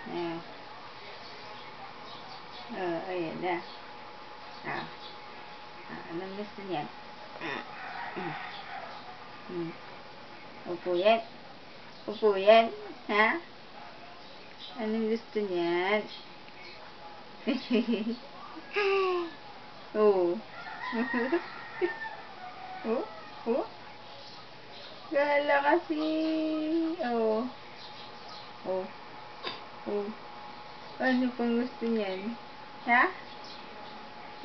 Ayan. Oh, ayan na. Ah. Anong gusto niyan? Upo yan. Upo yan. Ha? Anong gusto niyan? Oh. Oh. Oh. Gala kasi. Oh. Oh. Oh. Ano pang gusto niyan? Ha?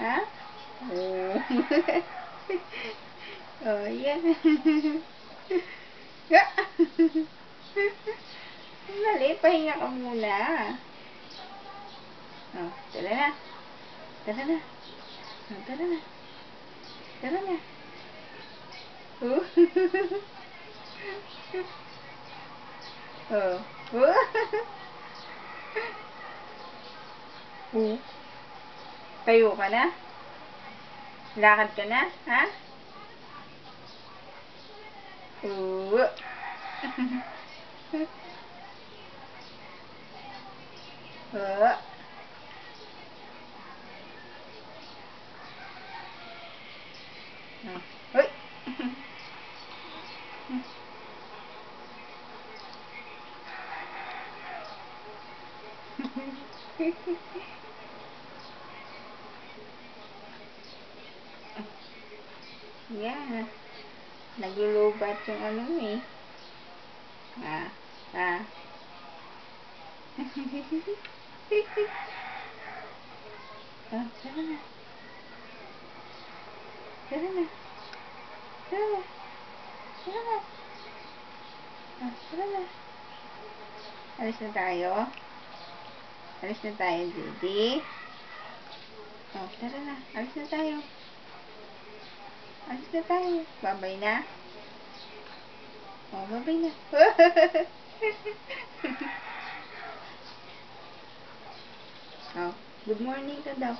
Ha? Oh. Oh, yan. Dali, pahinga ka muna. Oh, tara na. Tara na. Oh, tara na. Tara na. Oh. Oh. Oh. Oh. Tayo ka na? Lakad ka na? Ha? Oh. Oh. Hoy. Yan. Naglulubat yung ano eh. Ah. Ah. Oh, tara na. Tara na. Tara na. Tara na. Oh, tara na. Alis na tayo. Alis na tayo, Didi. Oh, tara na. Alis na tayo. Alis na tayo. Babay na. Oh, babay na. Oh, good morning ka daw.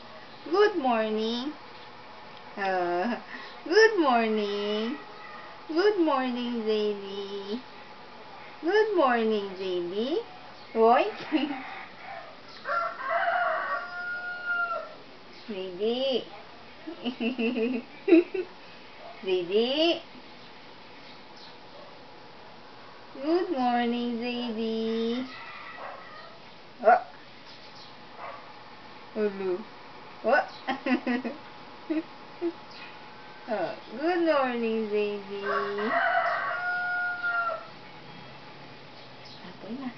Good morning. Good morning. Good morning, Zadie. Good morning, Zadie. Hoy. Zadie. Zadie. Good morning, Zadie. Oh. Hello. What? Oh, good morning, Zadie. Tapos na.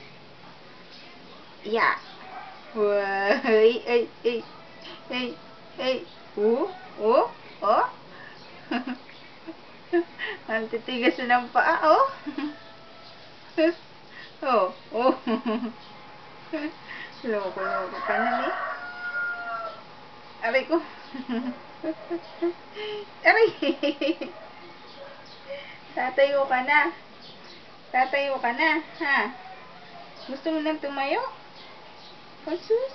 Yeah. Ay, ay, ay, ay, ay. Oh, oh, oh. Ang titigas na ng paa, oh. Oh, oh. Loko-loko ka na, eh. Aray ko. Aray. Tatayo ka na. Tatayo ka na, ha? Gusto mo nang tumayo? Pasus.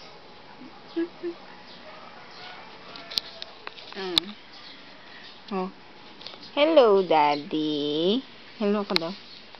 Oh. Hello, Daddy. Hello ka daw.